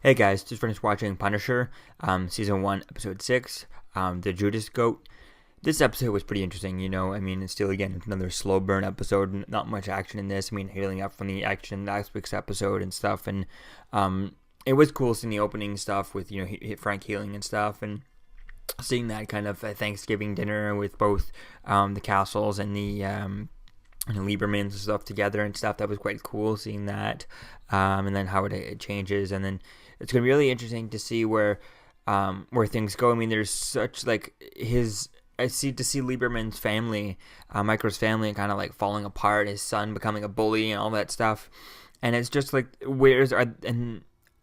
Hey guys, just finished watching Punisher, season 1, episode 6, the Judas goat. This episode was pretty interesting, it's still, again, another slow burn episode, not much action in this, healing up from the action in last week's episode and stuff, and, it was cool seeing the opening stuff with, Frank healing and stuff, and seeing that kind of Thanksgiving dinner with both, the Castles and the, Liebermans and stuff together and stuff. That was quite cool seeing that, and then how it changes, and then it's gonna be really interesting to see where things go. There's such I see Lieberman's family, Micro's family, kind of like falling apart. His son becoming a bully and all that stuff, and it's just like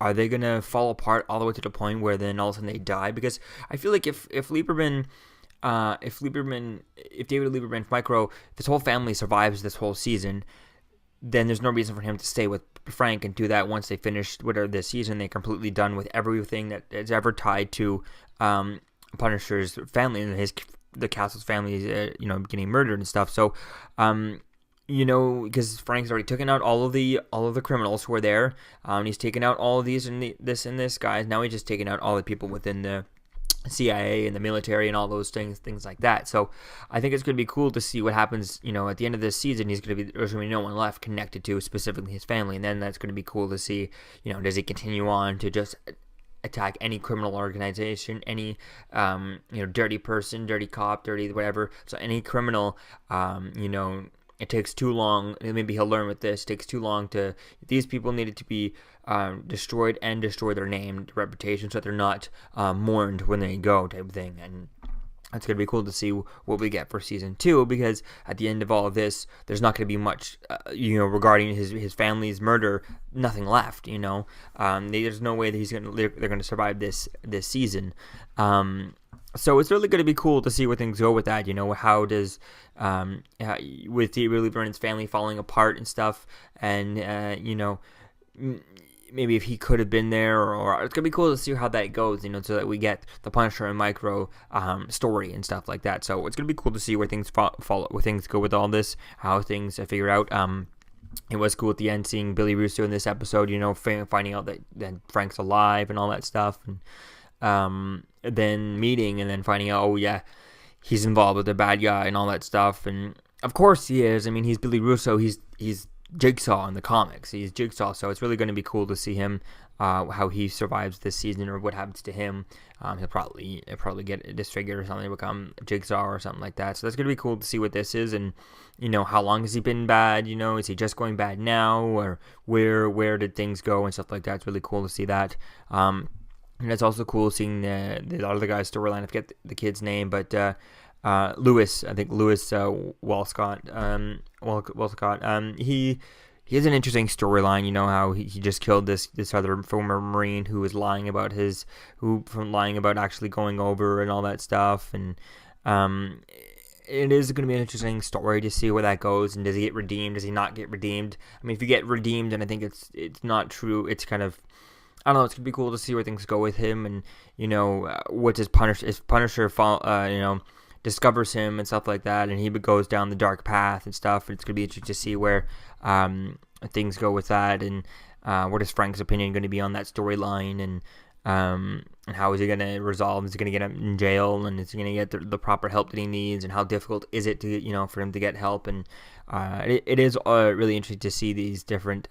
are they gonna fall apart all the way to the point where then all of a sudden they die? Because I feel like if David Lieberman, Micro, this whole family survives this whole season, then there's no reason for him to stay with Frank and do that once they finish whatever this season. They're completely done with everything that is ever tied to Punisher's family and the Castle's family, getting murdered and stuff. So, because Frank's already taken out all of the criminals who are there. He's taken out all of these and this guys. Now he's just taken out all the people within the CIA and the military and all those things like that. So I think it's going to be cool to see what happens, at the end of this season. There's going to be no one left connected to specifically his family, and then that's going to be cool to see, does he continue on to just attack any criminal organization, any, dirty person, dirty cop, dirty whatever. So any criminal, it takes too long. Maybe he'll learn with this. It takes too long these people needed to be destroyed and destroy their name, their reputation, so that they're not mourned when they go, type of thing. And it's going to be cool to see what we get for season 2, because at the end of all of this, there's not going to be much, regarding his family's murder. Nothing left. There's no way that they're going to survive this season. So it's really going to be cool to see where things go with that. How does, with David Lieberman's family falling apart and stuff, and, maybe if he could have been there, or it's going to be cool to see how that goes, so that we get the Punisher and Micro story and stuff like that. So it's going to be cool to see where things where things go with all this, how things figure out. It was cool at the end seeing Billy Russo in this episode, finding out that Frank's alive and all that stuff, and then meeting and then finding out, oh yeah, he's involved with the bad guy and all that stuff. And of course he is. He's Billy Russo. He's Jigsaw in the comics. He's Jigsaw, so it's really going to be cool to see him, how he survives this season, or what happens to him. He'll probably get disfigured or something, become Jigsaw or something like that. So that's going to be cool to see what this is, and how long has he been bad? Is he just going bad now, or where did things go and stuff like that? It's really cool to see that. And it's also cool seeing the other guy's storyline. I forget the kid's name, but Lewis, I think Lewis Walcott. He has an interesting storyline. How he just killed this other former Marine who was lying about actually going over and all that stuff. And it is going to be an interesting story to see where that goes. And does he get redeemed? Does he not get redeemed? If you get redeemed, and I think it's not true. It's kind of, I don't know. It's gonna be cool to see where things go with him, and what does Punisher discovers him and stuff like that, and he goes down the dark path and stuff. It's gonna be interesting to see where things go with that, and what is Frank's opinion going to be on that storyline, and how is he going to resolve? Is he going to get him in jail, and is he going to get the proper help that he needs, and how difficult is it to for him to get help? And it is really interesting to see these different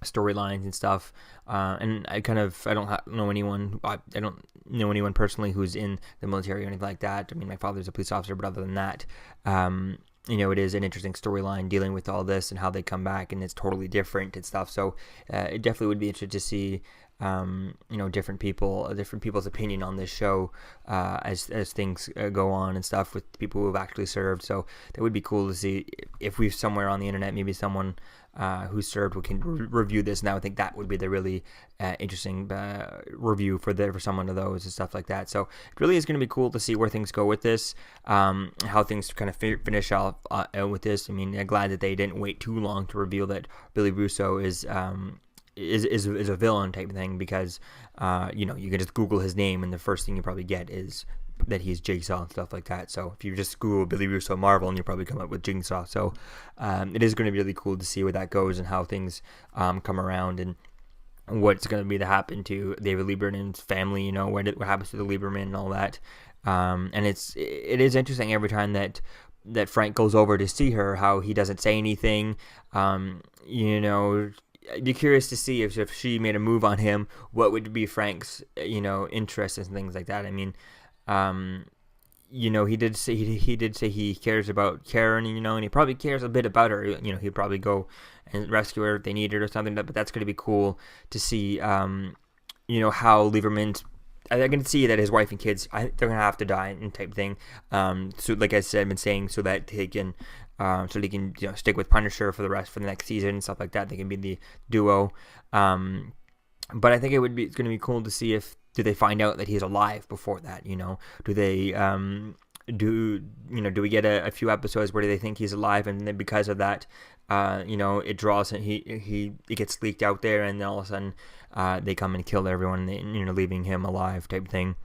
storylines and stuff, and I don't know anyone. I don't know anyone personally who's in the military or anything like that. My father's a police officer, but other than that, it is an interesting storyline dealing with all this and how they come back, and it's totally different and stuff. So it definitely would be interesting to see different people's opinion on this show as things go on and stuff, with people who have actually served. So that would be cool to see if we've somewhere on the internet, maybe someone who served who can review this. Now I think that would be the really interesting review for someone of those and stuff like that. So it really is going to be cool to see where things go with this, how things kind of finish off with this. I'm glad that they didn't wait too long to reveal that Billy Russo is a villain type of thing, because you can just Google his name and the first thing you probably get is that he's Jigsaw and stuff like that. So if you just Google Billy Russo Marvel, and you'll probably come up with Jigsaw. So it is going to be really cool to see where that goes and how things come around. And what's going to be to happen to David Lieberman's family, you know, what happens to the Lieberman and all that. And it is interesting every time that Frank goes over to see her, how he doesn't say anything. You know, I'd be curious to see if she made a move on him, what would be Frank's, you know, interests and things like that. I mean, you know, he did say he cares about Karen, you know, and he probably cares a bit about her. You know, he'd probably go and rescue her if they need it or something. But that's going to be cool to see, you know, how Lieberman's. I can see that his wife and kids, they're going to have to die and type thing. So like I said, I've been saying, so that they can, you know, stick with Punisher for the next season and stuff like that. They can be the duo. But I think it's going to be cool to see do they find out that he's alive before that, you know? Do they, do we get a few episodes where they think he's alive, and then because of that, you know, it draws, it gets leaked out there, and then all of a sudden, they come and kill everyone, you know, leaving him alive type thing.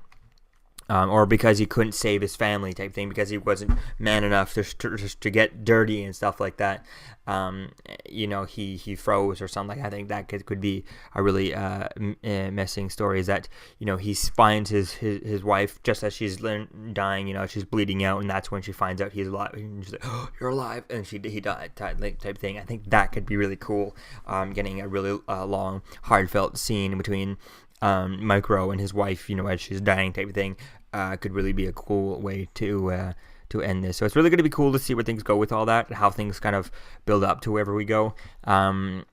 Or because he couldn't save his family type thing, because he wasn't man enough to get dirty and stuff like that. You know, he froze or something. I think that could be a really messing story, is that, you know, he finds his wife just as she's dying, you know, she's bleeding out, and that's when she finds out he's alive. And she's like, "Oh, you're alive," and he died type thing. I think that could be really cool, getting a really long, heartfelt scene between Micro and his wife, you know, as she's dying type of thing. Could really be a cool way to end this. So it's really going to be cool to see where things go with all that, how things kind of build up to wherever we go. And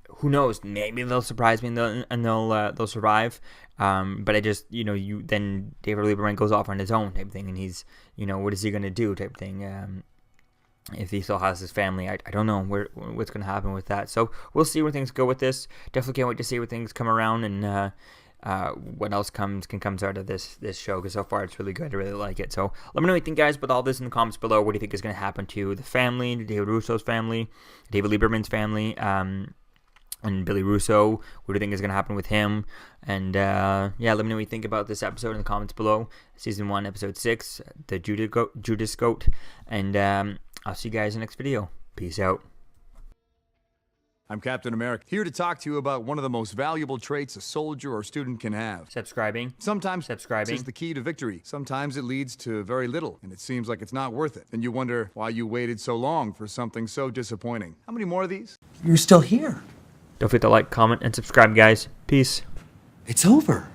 who knows, maybe they'll surprise me and they'll survive. But I just, you know, then David Lieberman goes off on his own type thing, and he's, you know, what is he going to do type thing. If he still has his family, I don't know what's going to happen with that. So we'll see where things go with this. Definitely can't wait to see where things come around, and what else comes out of this show, because so far it's really good. I really like it. So let me know what you think, guys, with all this in the comments below. What do you think is going to happen to the family, David Russo's family, David Lieberman's family, and Billy Russo? What do you think is going to happen with him? And yeah, let me know what you think about this episode in the comments below. Season 1, Episode 6, the Judas Goat. And I'll see you guys in the next video. Peace out. I'm Captain America, here to talk to you about one of the most valuable traits a soldier or student can have. Subscribing. Sometimes subscribing is the key to victory. Sometimes it leads to very little, and it seems like it's not worth it. And you wonder why you waited so long for something so disappointing. How many more of these? You're still here. Don't forget to like, comment, and subscribe, guys. Peace. It's over.